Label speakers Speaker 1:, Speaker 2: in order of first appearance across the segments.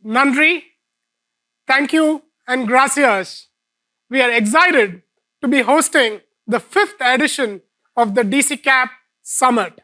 Speaker 1: Nandri, thank you, and gracias. We are excited to be hosting the 5th edition of the DCKAP Summit.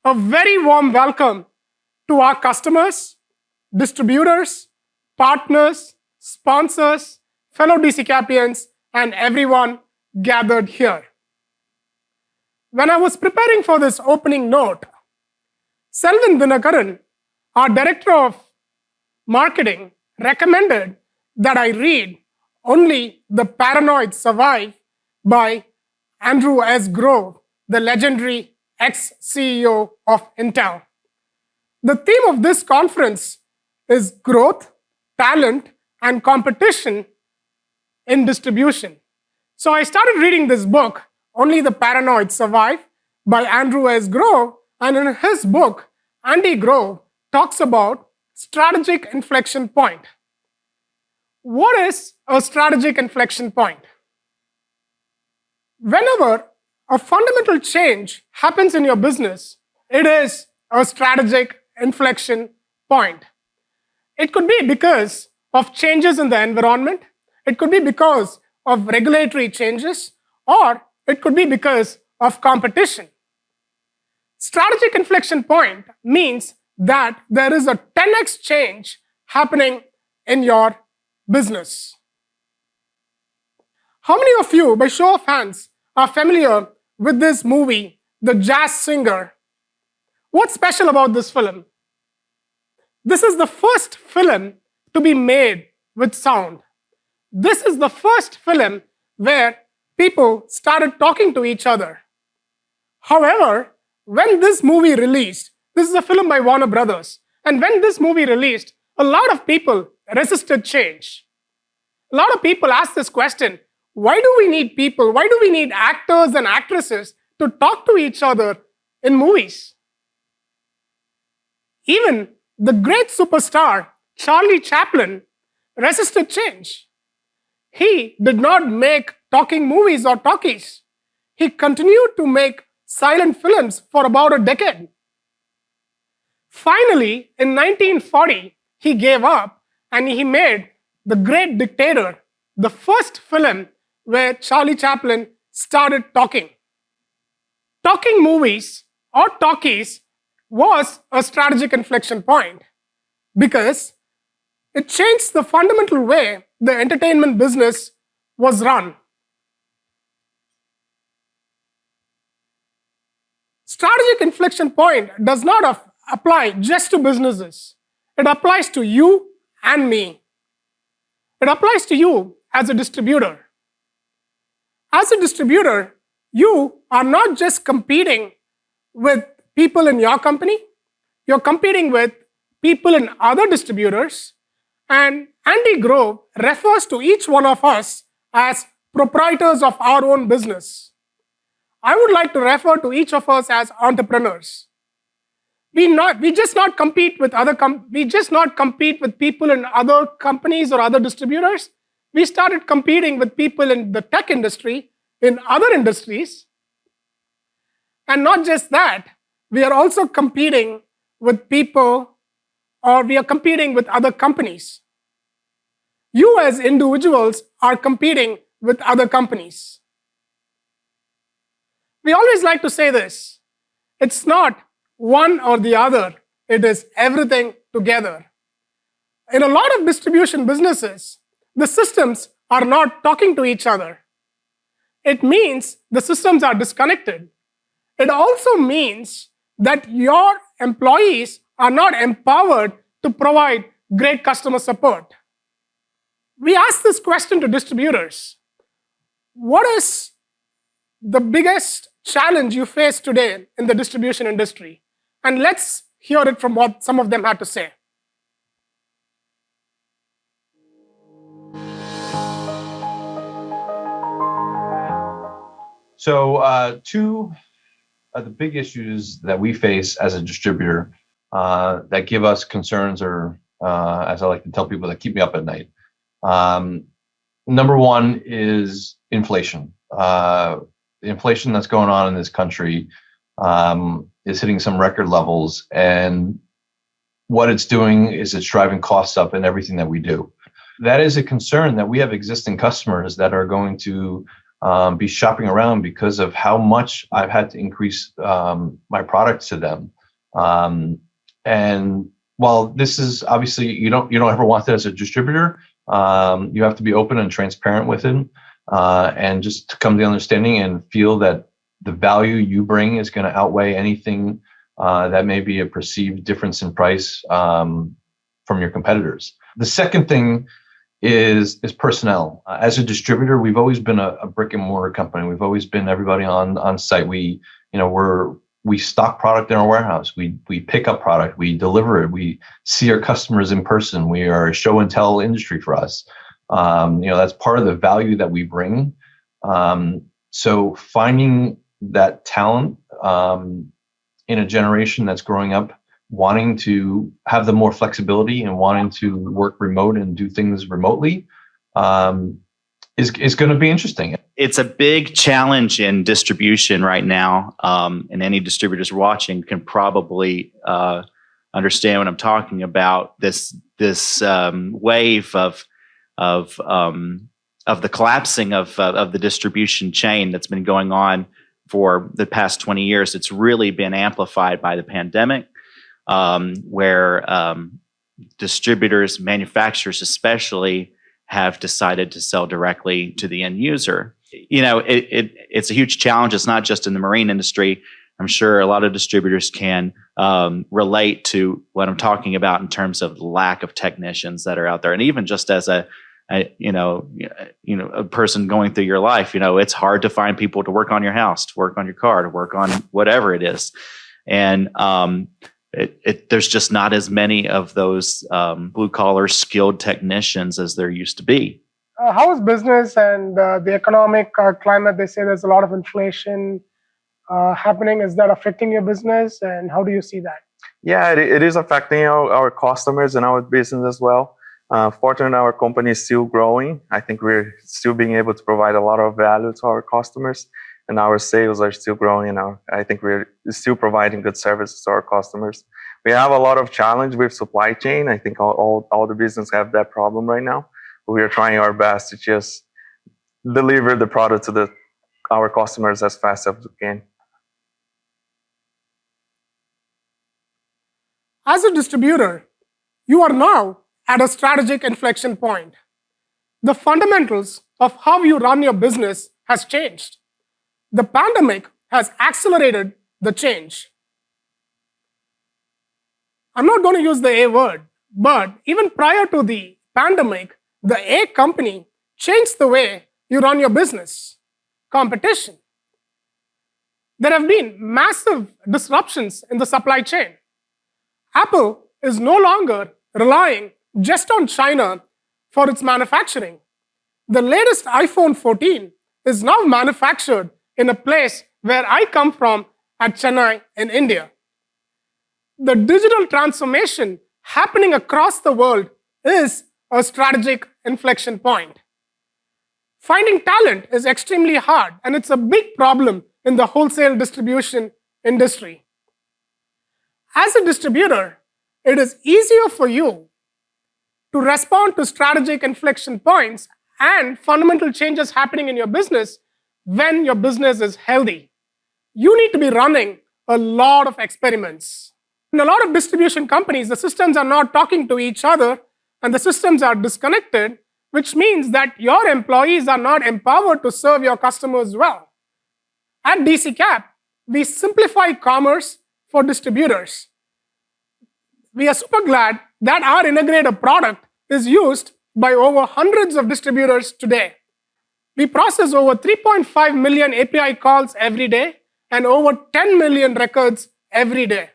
Speaker 1: A very warm welcome to our customers, distributors, partners, sponsors, fellow DCKAPians, and everyone gathered here. When I was preparing for this opening note, Selvin Dinakaran, our Director of Marketing, recommended that I read Only the Paranoid Survive by Andrew S. Grove, the legendary ex-CEO of Intel. The theme of this conference is growth, talent, and competition in distribution. So I started reading this book, Only the Paranoid Survive, by Andrew S. Grove, and in his book, Andy Grove talks about strategic inflection point. What is a strategic inflection point? Whenever a fundamental change happens in your business, it is a strategic inflection point. It could be because of changes in the environment, it could be because of regulatory changes, or it could be because of competition. Strategic inflection point means that there is a 10x change happening in your business. How many of you, by show of hands, are familiar with this movie, The Jazz Singer? What's special about this film? This is the first film to be made with sound. This is the first film where people started talking to each other. However, when this movie released, this is a film by Warner Brothers, and when this movie released, a lot of people resisted change. A lot of people asked this question, why do we need people, why do we need actors and actresses to talk to each other in movies? Even the great superstar, Charlie Chaplin, resisted change. He did not make talking movies or talkies. He continued to make silent films for about a decade. Finally, in 1940, he gave up and he made The Great Dictator, the first film where Charlie Chaplin started talking. Talking movies or talkies was a strategic inflection point because it changed the fundamental way the entertainment business was run. Strategic inflection point does not apply just to businesses. It applies to you and me. It applies to you as a distributor. As a distributor, you are not just competing with people in your company, you're competing with people in other distributors, and Andy Grove refers to each one of us as proprietors of our own business. I would like to refer to each of us as entrepreneurs. We just not compete with people in other companies or other distributors. We started competing with people in the tech industry, in other industries. And not just that, we are also competing with people, or we are competing with other companies. You as individuals are competing with other companies. We always like to say this, it's not one or the other, it is everything together. In a lot of distribution businesses, the systems are not talking to each other. It means the systems are disconnected. It also means that your employees are not empowered to provide great customer support. We ask this question to distributors. What is the biggest challenge you face today in the distribution industry? And let's hear it from what some of them had to say.
Speaker 2: So two of the big issues that we face as a distributor that give us concerns, or as I like to tell people, that keep me up at night. Number one is inflation. The inflation that's going on in this country is hitting some record levels, and what it's doing is it's driving costs up in everything that we do. That is a concern that we have existing customers that are going to be shopping around because of how much I've had to increase my products to them. And while this is obviously you don't ever want that as a distributor, you have to be open and transparent with it, and just to come to the understanding and feel that the value you bring is going to outweigh anything that may be a perceived difference in price from your competitors. The second thing is personnel. As a distributor, we've always been a brick and mortar company. We've always been everybody on site. We stock product in our warehouse. We pick up product. We deliver it. We see our customers in person. We are a show and tell industry for us. That's part of the value that we bring. So finding that talent in a generation that's growing up, wanting to have the more flexibility and wanting to work remote and do things remotely is going to be interesting.
Speaker 3: It's a big challenge in distribution right now, and any distributors watching can probably understand what I'm talking about. This wave of the collapsing of the distribution chain that's been going on for the past 20 years. It's really been amplified by the pandemic, where distributors, manufacturers especially, have decided to sell directly to the end user. It's a huge challenge. It's not just in the marine industry. I'm sure a lot of distributors can relate to what I'm talking about in terms of lack of technicians that are out there. And even just as a person going through your life, it's hard to find people to work on your house, to work on your car, to work on whatever it is. And there's just not as many of those blue collar skilled technicians as there used to be.
Speaker 1: How is business and the economic climate? They say there's a lot of inflation happening. Is that affecting your business, and how do you see that?
Speaker 4: Yeah, it is affecting our customers and our business as well. Fortunately, our company is still growing. I think we're still being able to provide a lot of value to our customers, and our sales are still growing. I think we're still providing good services to our customers. We have a lot of challenge with supply chain. I think all the business have that problem right now. We are trying our best to just deliver the product to our customers as fast as we can.
Speaker 1: As a distributor, you are now at a strategic inflection point. The fundamentals of how you run your business has changed. The pandemic has accelerated the change. I'm not going to use the A word, but even prior to the pandemic, the A company changed the way you run your business. Competition. There have been massive disruptions in the supply chain. Apple is no longer relying just on China for its manufacturing. The latest iPhone 14 is now manufactured in a place where I come from at Chennai in India. The digital transformation happening across the world is a strategic inflection point. Finding talent is extremely hard, and it's a big problem in the wholesale distribution industry. As a distributor, it is easier for you to respond to strategic inflection points and fundamental changes happening in your business when your business is healthy. You need to be running a lot of experiments. In a lot of distribution companies, the systems are not talking to each other and the systems are disconnected, which means that your employees are not empowered to serve your customers well. At DCKAP, we simplify commerce for distributors. We are super glad that our integrator product is used by over hundreds of distributors today. We process over 3.5 million API calls every day and over 10 million records every day.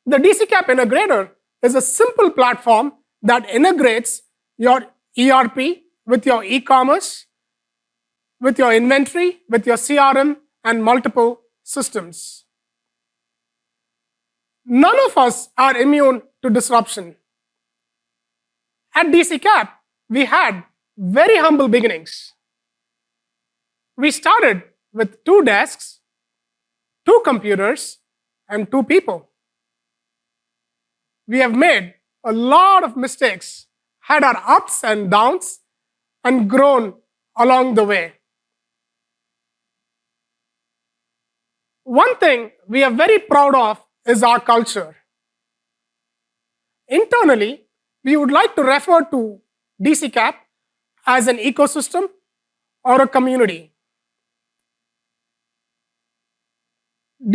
Speaker 1: The DCKAP integrator is a simple platform that integrates your ERP with your eCommerce, with your inventory, with your CRM, and multiple systems. None of us are immune to disruption. At DCKAP, we had very humble beginnings. We started with 2 desks, 2 computers, and 2 people. we have made a lot of mistakes, had our ups and downs, and grown along the way. One thing we are very proud of is our culture. Internally, we would like to refer to DCKAP as an ecosystem or a community.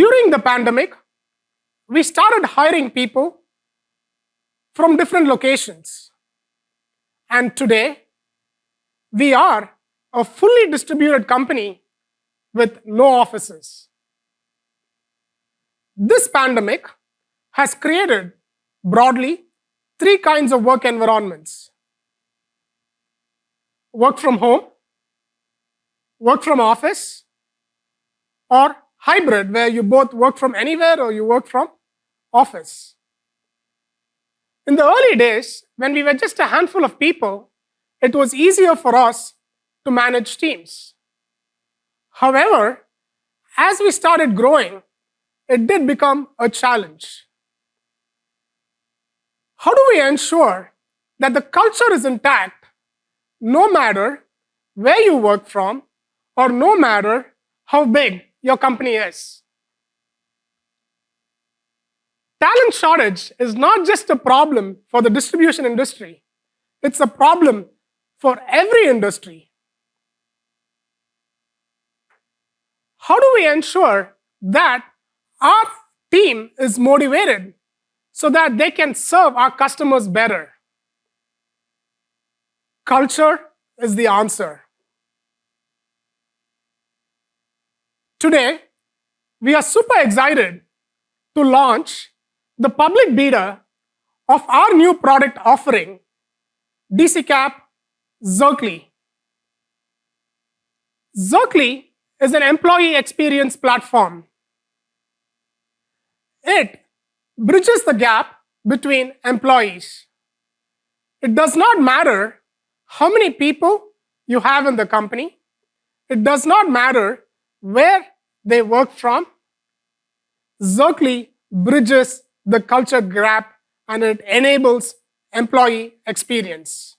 Speaker 1: During the pandemic, we started hiring people from different locations. And today, we are a fully distributed company with no offices. This pandemic has created broadly 3 kinds of work environments: work from home, work from office, or hybrid, where you both work from anywhere or you work from office. In the early days, when we were just a handful of people, it was easier for us to manage teams. However, as we started growing, it did become a challenge. How do we ensure that the culture is intact no matter where you work from or no matter how big your company is? Talent shortage is not just a problem for the distribution industry. It's a problem for every industry. How do we ensure that our team is motivated so that they can serve our customers better? Culture is the answer. Today, we are super excited to launch the public beta of our new product offering, DCKAP Zerkly. Zerkly is an employee experience platform. It bridges the gap between employees. It does not matter how many people you have in the company. It does not matter where they work from. Zerkly bridges the culture gap and it enables employee experience.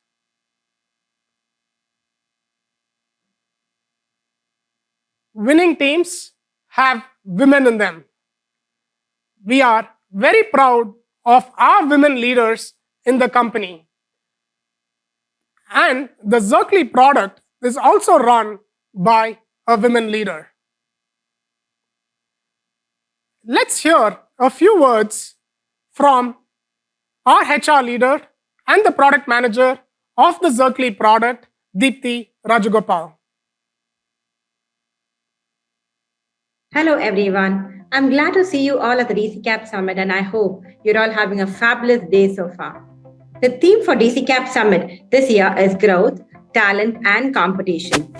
Speaker 1: Winning teams have women in them. We are very proud of our women leaders in the company. And the Zerkly product is also run by a women leader. Let's hear a few words from our HR leader and the product manager of the Zerkly product, Deepthi Rajagopal.
Speaker 5: Hello, everyone. I'm glad to see you all at the DCKAP Summit, and I hope you're all having a fabulous day so far. The theme for DCKAP Summit this year is growth, talent, and competition.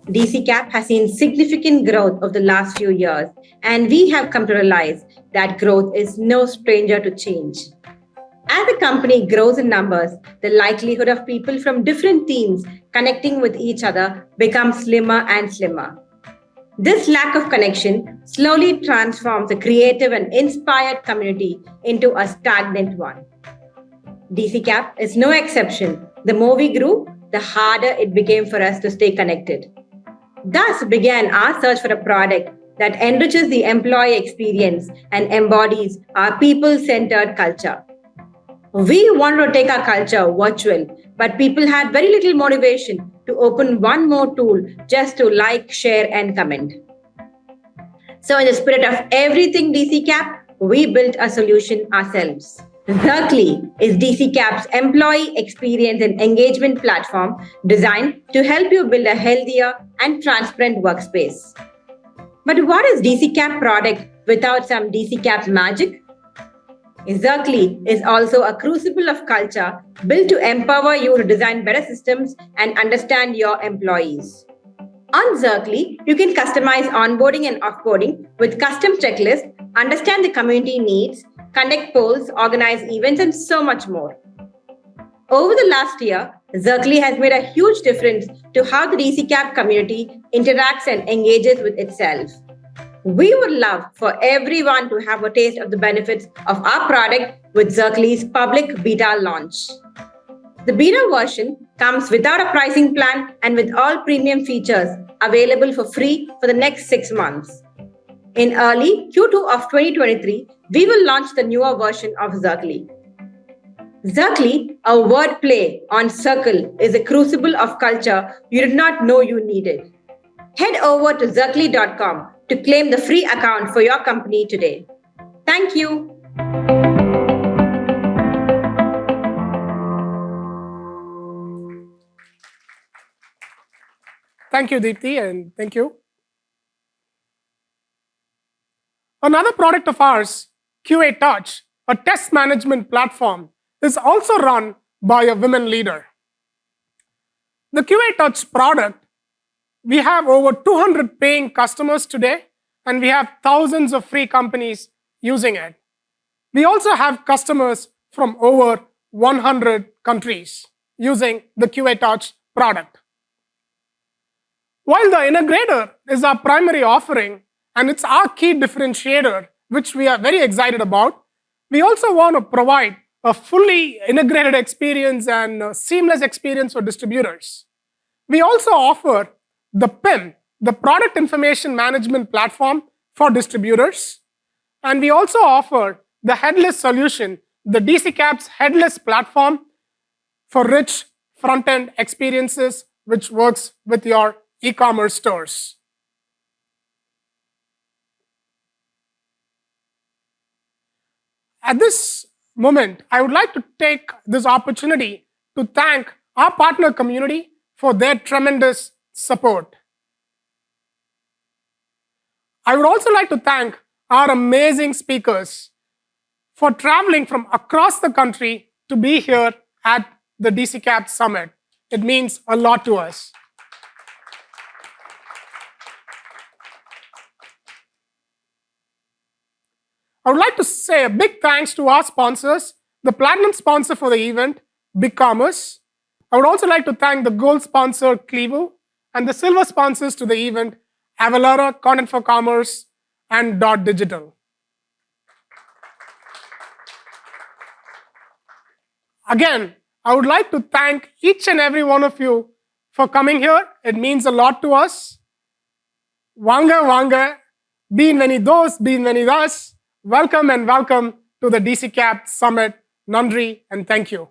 Speaker 5: DCKAP has seen significant growth over the last few years, and we have come to realize that growth is no stranger to change. As the company grows in numbers, the likelihood of people from different teams connecting with each other becomes slimmer and slimmer. This lack of connection slowly transforms a creative and inspired community into a stagnant one. DCKAP is no exception. The more we grew, the harder it became for us to stay connected. Thus began our search for a product that enriches the employee experience and embodies our people-centered culture. We wanted to take our culture virtual, but people had very little motivation to open one more tool just to like, share, and comment. So in the spirit of everything DCKAP, we built a solution ourselves. Zerkly is DCKAP's employee experience and engagement platform designed to help you build a healthier and transparent workspace. But what is DCKAP product without some DCKAP magic? Zerkly is also a crucible of culture built to empower you to design better systems and understand your employees. On Zerkly, you can customize onboarding and offboarding with custom checklists, understand the community needs, conduct polls, organize events, and so much more. Over the last year, Zerkly has made a huge difference to how the DCKAP community interacts and engages with itself. We would love for everyone to have a taste of the benefits of our product with Zirkli's public beta launch. The beta version comes without a pricing plan and with all premium features available for free for the next 6 months. In early Q2 of 2023, we will launch the newer version of Zirkli. Zirkli, a wordplay on circle, is a crucible of culture you did not know you needed. Head over to Zirkli.com to claim the free account for your company today. Thank you.
Speaker 1: Thank you, Deepthi, and thank you. Another product of ours, QA Touch, a test management platform, is also run by a women leader. The QA Touch product, we have over 200 paying customers today, and we have thousands of free companies using it. We also have customers from over 100 countries using the QA Touch product. While the integrator is our primary offering, and it's our key differentiator, which we are very excited about, we also want to provide a fully integrated experience and a seamless experience for distributors. We also offer the PIM, the Product Information Management Platform for distributors. And we also offer the headless solution, the DCKAP's headless platform for rich front-end experiences, which works with your e-commerce stores. At this moment, I would like to take this opportunity to thank our partner community for their tremendous support. I would also like to thank our amazing speakers for traveling from across the country to be here at the DCKAP Summit. It means a lot to us. I would like to say a big thanks to our sponsors, the platinum sponsor for the event, eCommerce. I would also like to thank the gold sponsor, Clevo, and the silver sponsors to the event, Avalara, Content for Commerce, and Dot Digital. Again, I would like to thank each and every one of you for coming here. It means a lot to us. Vanga, vanga, bienvenidos, bienvenidas. Welcome and welcome to the DCKAP Summit. Nandri and thank you.